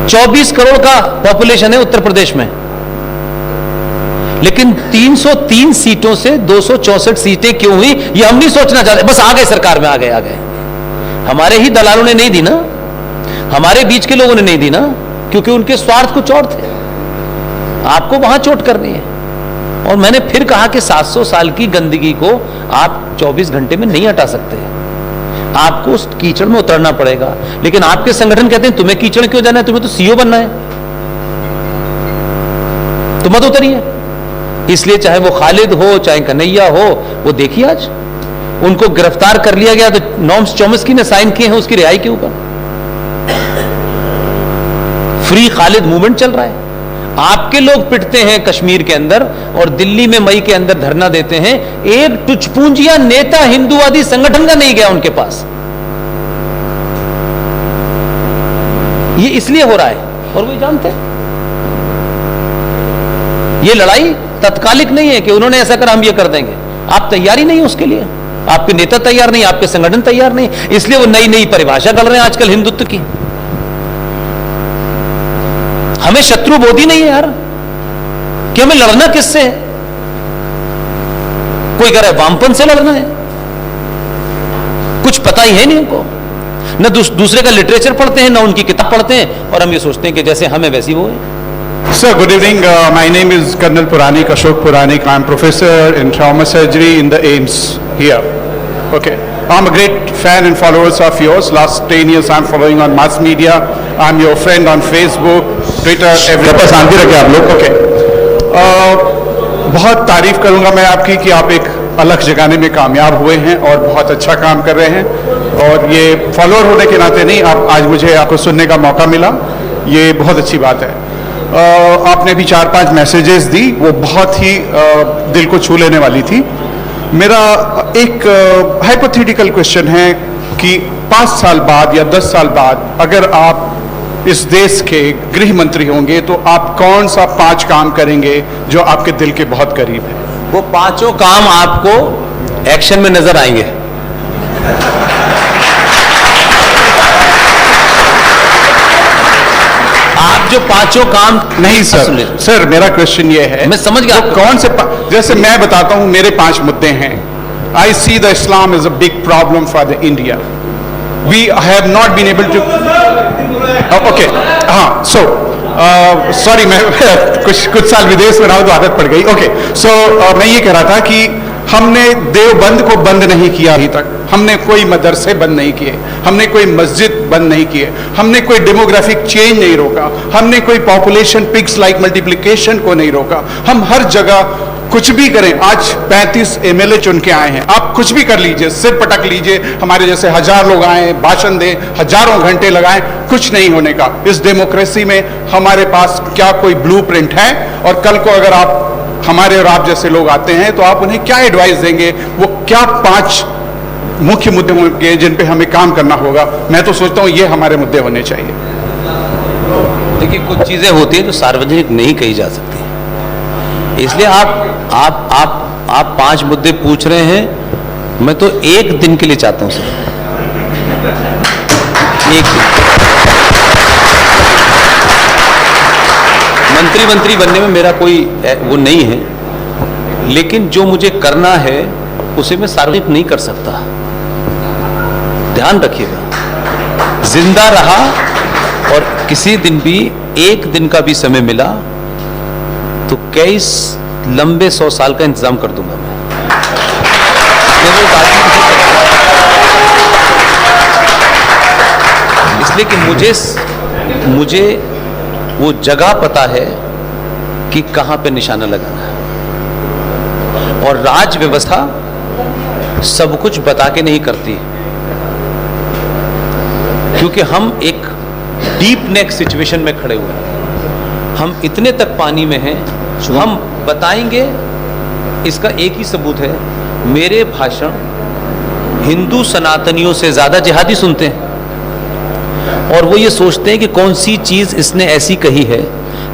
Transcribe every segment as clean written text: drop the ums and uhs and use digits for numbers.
24 करोड़ का पॉपुलेशन है उत्तर प्रदेश में, लेकिन 303 सीटों से 264 सीटें क्यों हुई ये हम नहीं सोचना चाहते। बस आ गए सरकार में, आ गए। हमारे ही दलालों ने नहीं दी ना, हमारे बीच के लोगों ने नहीं दी ना, क्योंकि उनके स्वार्थ कुछ और थे। आपको वहां चोट करनी है। और मैंने फिर कहा कि 700 साल की गंदगी को आप 24 घंटे में नहीं हटा सकते, आपको उस कीचड़ में उतरना पड़ेगा। लेकिन आपके संगठन कहते हैं तुम्हें कीचड़ क्यों जाना है, तुम्हें तो सीईओ बनना है, तुम मत उतरिए। इसलिए चाहे वो खालिद हो चाहे कन्हैया हो, वो देखिए आज उनको गिरफ्तार कर लिया गया तो नॉर्म्स चॉम्स्की ने साइन किए हैं उसकी रिहाई के ऊपर। फ्री खालिद मूवमेंट चल रहा है। आपके लोग पिटते हैं कश्मीर के अंदर और दिल्ली में मई के अंदर धरना देते हैं, एक टुचपूंजिया नेता हिंदूवादी संगठन का नहीं गया उनके पास। ये इसलिए हो रहा है और वो जानते हैं। ये लड़ाई तत्कालिक नहीं है कि उन्होंने ऐसा करा हम ये कर देंगे। आप तैयारी नहीं है उसके लिए, आपके नेता तैयार नहीं, आपके संगठन तैयार नहीं, इसलिए वो नई नई परिभाषा कर रहे हैं आजकल हिंदुत्व की। हमें शत्रु बोध ही नहीं है यार कि हमें लड़ना किससे है। कोई कह रहा है वामपंथ से लड़ना है, कुछ पता ही है नहीं उनको, न दूसरे का लिटरेचर पढ़ते हैं, न उनकी किताब पढ़ते हैं, और हम ये सोचते हैं कि जैसे हमें वैसी वो है। Sir, good evening. My name is Colonel Puranik, Ashok Puranik. I'm professor in trauma surgery in the AIMS here. Okay. I'm a great fan and followers of yours. Last 10 years I'm following on mass media. I'm your friend on Facebook, Twitter, everywhere. शांति रखें आप लोग. Okay. बहुत तारीफ करूंगा मैं आपकी कि आप एक अलग जगाने में कामयाब हुए हैं और बहुत अच्छा काम कर रहे हैं। और ये फॉलोअर होने के नाते नहीं, आप आज मुझे आपको सुनने का मौका मिला, ये बहुत अच्छी बात है। आपने भी 4-5 मैसेजेस दी, वो बहुत ही दिल को छू लेने वाली थी। मेरा एक हाइपोथेटिकल क्वेश्चन है कि 5 साल बाद या 10 साल बाद अगर आप इस देश के गृह मंत्री होंगे तो आप कौन सा 5 काम करेंगे जो आपके दिल के बहुत करीब है? वो 5 काम आपको एक्शन में नजर आएंगे। आप जो 5 काम नहीं सर मेरा क्वेश्चन ये है, मैं समझ गया कौन से, जैसे मैं बताता हूं मेरे 5 मुद्दे हैं। I see the Islam is a big problem for the India. We have not been able to, okay, हाँ, सो सॉरी मैं कुछ साल विदेश में रहा हूं तो आदत पड़ गई। ओके, सो मैं ये कह रहा था कि हमने देवबंद को बंद नहीं किया अभी तक, हमने कोई मदरसे बंद नहीं किए, हमने कोई मस्जिद बंद नहीं किए, हमने कोई डेमोग्राफिक चेंज नहीं रोका, हमने कोई पॉपुलेशन पिग्स लाइक मल्टीप्लिकेशन को नहीं रोका। हम हर जगह कुछ भी करें, आज 35 MLA चुन के आए हैं, आप कुछ भी कर लीजिए, सिर पटक लीजिए, हमारे जैसे 1000 लोग आए, भाषण दें, हजारों घंटे लगाएं, कुछ नहीं होने का। इस डेमोक्रेसी में हमारे पास क्या कोई ब्लूप्रिंट है? और कल को अगर आप हमारे और आप जैसे लोग आते हैं तो आप उन्हें क्या एडवाइस देंगे? वो क्या 5 मुख्य मुद्दे होंगे जिन पे हमें काम करना होगा? मैं तो सोचता हूं ये हमारे मुद्दे होने चाहिए। देखिए, कुछ चीजें होती हैं जो सार्वजनिक नहीं कही जा सकती, इसलिए आप 5 मुद्दे पूछ रहे हैं। मैं तो 1 दिन के लिए चाहता हूं सर, 1 दिन। मंत्री बनने में मेरा कोई वो नहीं है, लेकिन जो मुझे करना है उसे मैं सार्वजनिक नहीं कर सकता। ध्यान रखिएगा, जिंदा रहा और किसी दिन भी 1 दिन का भी समय मिला तो कई लंबे 100 साल का इंतजाम कर दूंगा मैं। इसलिए कि मुझे वो जगह पता है कि कहां पे निशाना लगाना है, और राज व्यवस्था सब कुछ बता के नहीं करती, क्योंकि हम एक डीप नेक सिचुएशन में खड़े हुए हैं। हम इतने तक पानी में हैं, हम बताएंगे। इसका एक ही सबूत है, मेरे भाषण हिंदू सनातनियों से ज्यादा जिहादी सुनते हैं, और वो ये सोचते हैं कि कौन सी चीज इसने ऐसी कही है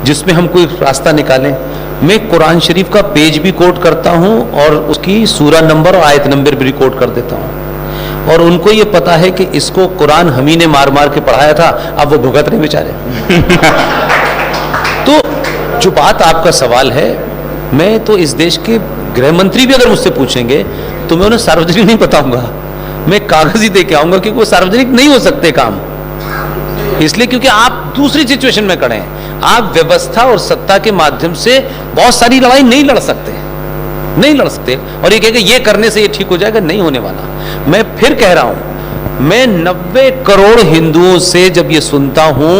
जिसमें हम कोई रास्ता निकालें। मैं कुरान शरीफ का पेज भी कोट करता हूं और उसकी सूरा नंबर और आयत नंबर भी कोट कर देता हूं। और उनको ये पता है कि इसको कुरान हम ही ने मार मार के पढ़ाया था, अब वो भुगत रहे बेचारे। तो जो बात आपका सवाल है, मैं तो इस देश के गृह मंत्री भी अगर मुझसे पूछेंगे तो मैं उन्हें सार्वजनिक नहीं बताऊंगा, मैं कागज ही दे के आऊंगा, क्योंकि वो सार्वजनिक नहीं हो सकते काम, इसलिए क्योंकि आप दूसरी सिचुएशन में खड़े हैं। आप व्यवस्था और सत्ता के माध्यम से बहुत सारी लड़ाई नहीं लड़ सकते, नहीं लड़ सकते, और ये कहेंगे ये करने से ये ठीक हो जाएगा, नहीं होने वाला। मैं फिर कह रहा हूं, मैं 90 करोड़ हिंदुओं से जब ये सुनता हूं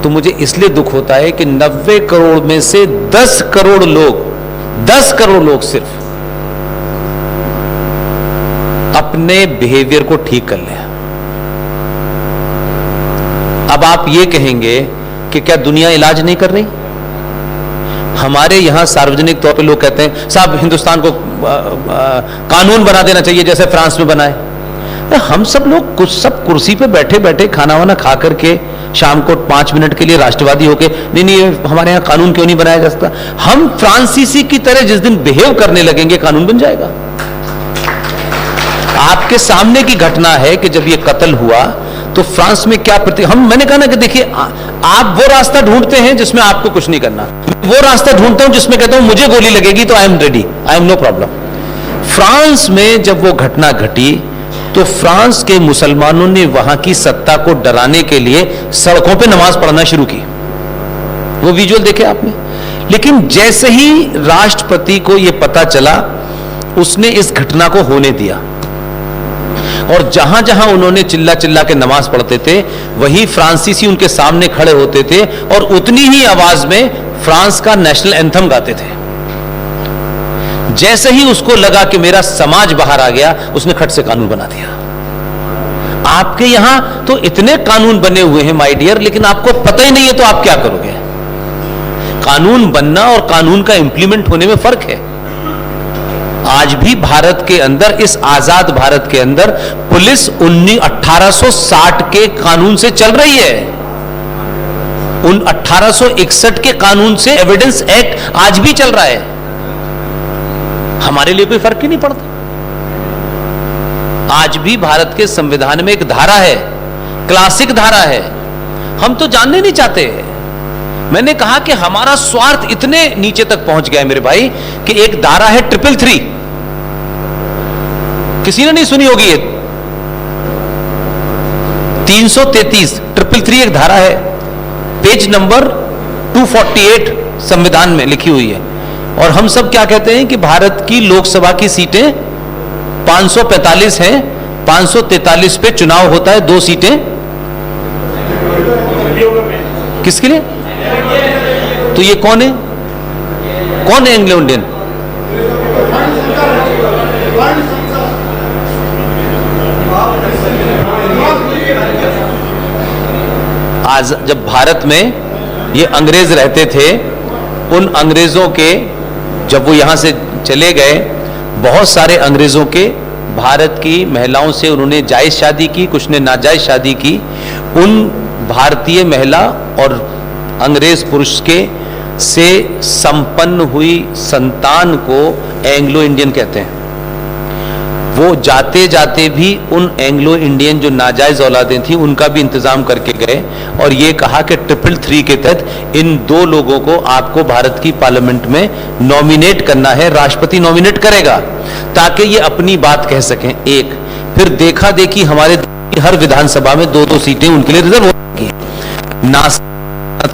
तो मुझे इसलिए दुख होता है कि 90 करोड़ में से 10 करोड़ लोग सिर्फ अपने बिहेवियर को ठीक कर लें। अब आप ये कहेंगे कि क्या दुनिया इलाज नहीं कर रही? हमारे यहां सार्वजनिक तौर पे लोग कहते हैं साहब हिंदुस्तान को कानून बना देना चाहिए जैसे फ्रांस में बनाए। हम सब लोग कुछ सब कुर्सी पे बैठे बैठे खाना वाना खा करके शाम को 5 मिनट के लिए राष्ट्रवादी होके नहीं हमारे यहां कानून क्यों नहीं बनाया जा सकता? हम फ्रांसीसी की तरह जिस दिन बिहेव करने लगेंगे कानून बन जाएगा। आपके सामने की घटना है कि जब ये कत्ल हुआ तो फ्रांस में क्या मैंने कहा ना कि देखिए आप वो रास्ता ढूंढते हैं जिसमें आपको कुछ नहीं करना, वो रास्ता ढूंढता हूं जिसमें कहता हूं मुझे गोली लगेगी तो I am ready, I am no problem. France में जब वो घटना घटी तो फ्रांस के मुसलमानों ने वहां की सत्ता को डराने के लिए सड़कों पे नमाज पढ़ना शुरू की, वो विजुअल देखे आपने। लेकिन जैसे ही राष्ट्रपति को यह पता चला उसने इस घटना को होने दिया, और जहां जहां उन्होंने चिल्ला चिल्ला के नमाज पढ़ते थे वही फ्रांसीसी उनके सामने खड़े होते थे और उतनी ही आवाज में फ्रांस का नेशनल एंथम गाते थे। जैसे ही उसको लगा कि मेरा समाज बाहर आ गया उसने खट से कानून बना दिया। आपके यहां तो इतने कानून बने हुए हैं माय डियर, लेकिन आपको पता ही नहीं है तो आप क्या करोगे? कानून बनना और कानून का इंप्लीमेंट होने में फर्क है। आज भी भारत के अंदर, इस आजाद भारत के अंदर पुलिस 1860 के कानून से चल रही है। 1861 के कानून से एविडेंस एक्ट आज भी चल रहा है। हमारे लिए कोई फर्क ही नहीं पड़ता। आज भी भारत के संविधान में एक धारा है, क्लासिक धारा है, हम तो जानने नहीं चाहते। मैंने कहा कि हमारा स्वार्थ इतने नीचे तक पहुंच गया है मेरे भाई कि एक धारा है 333, किसी ने नहीं सुनी होगी ये 333 333 एक धारा है, पेज नंबर 248 संविधान में लिखी हुई है। और हम सब क्या कहते हैं कि भारत की लोकसभा की सीटें 545 हैं, 543 पे चुनाव होता है, 2 सीटें किसके लिए? तो ये कौन है? कौन है एंग्लो इंडियन? आज जब भारत में ये अंग्रेज रहते थे, उन अंग्रेजों के जब वो यहां से चले गए, बहुत सारे अंग्रेजों के भारत की महिलाओं से उन्होंने जायज शादी की, कुछ ने नाजायज शादी की। उन भारतीय महिला और अंग्रेज पुरुष के से संपन्न हुई संतान को एंग्लो इंडियन कहते हैं। वो जाते जाते भी उन एंग्लो इंडियन जो नाजायज औलादें थी उनका भी इंतजाम करके गए और ये कहा कि 333 के तहत इन 2 लोगों को आपको भारत की पार्लियामेंट में नॉमिनेट करना है, राष्ट्रपति नॉमिनेट करेगा ताकि ये अपनी बात कह सकें। एक फिर देखा देखी हमारे हर विधानसभा में 2-2 सीटें उनके लिए रिजर्व हो गई।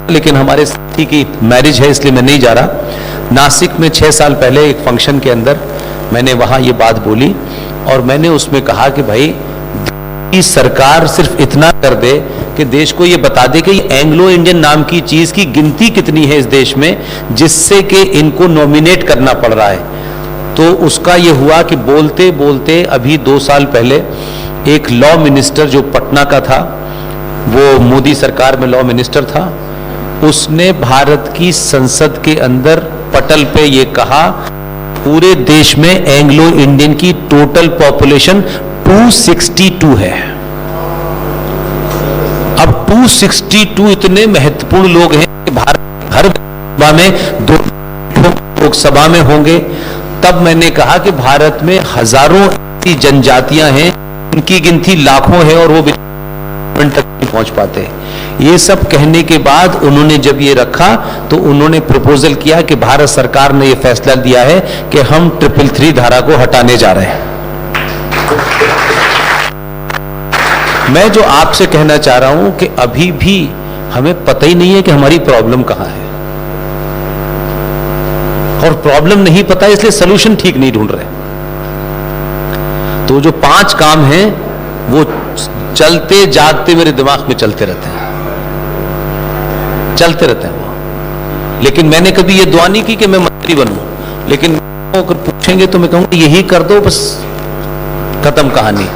लेकिन हमारे साथी की मैरिज है इसलिए मैं नहीं जा रहा। नासिक में 6 साल पहले एक फंक्शन के अंदर मैंने वहां ये बात बोली और मैंने उसमें कहा कि भाई की सरकार सिर्फ इतना कर दे कि देश को ये बता दे कि एंग्लो इंडियन नाम की चीज की गिनती कितनी है इस देश में जिससे कि इनको नॉमिनेट करना पड़ रहा है। तो उसका ये हुआ कि बोलते बोलते अभी 2 साल पहले एक लॉ मिनिस्टर जो पटना का था, वो मोदी सरकार में लॉ मिनिस्टर था, उसने भारत की संसद के अंदर पटल पे ये कहा पूरे देश में एंग्लो इंडियन की टोटल पॉपुलेशन 262 है। अब 262 इतने महत्वपूर्ण लोग हैं कि भारत हर सभा में 2 लोकसभा में होंगे। तब मैंने कहा कि भारत में हजारों ऐसी जनजातियां हैं उनकी गिनती लाखों है और वो तक नहीं पहुंच पाते। ये सब कहने के बाद उन्होंने जब ये रखा तो उन्होंने प्रपोजल किया कि भारत सरकार ने ये फैसला लिया है कि हम 333 धारा को हटाने जा रहे हैं। मैं जो आपसे कहना चाह रहा हूं कि अभी भी हमें पता ही नहीं है कि हमारी प्रॉब्लम कहां है, और प्रॉब्लम नहीं पता इसलिए सोल्यूशन ठीक नहीं ढूंढ रहे। तो जो 5 काम हैं वो चलते जागते मेरे दिमाग में चलते रहते हैं वो। लेकिन मैंने कभी ये दुआ नहीं की कि मैं मंत्री बनूं, लेकिन अगर पूछेंगे तो मैं कहूंगा यही कर दो, बस खत्म कहानी।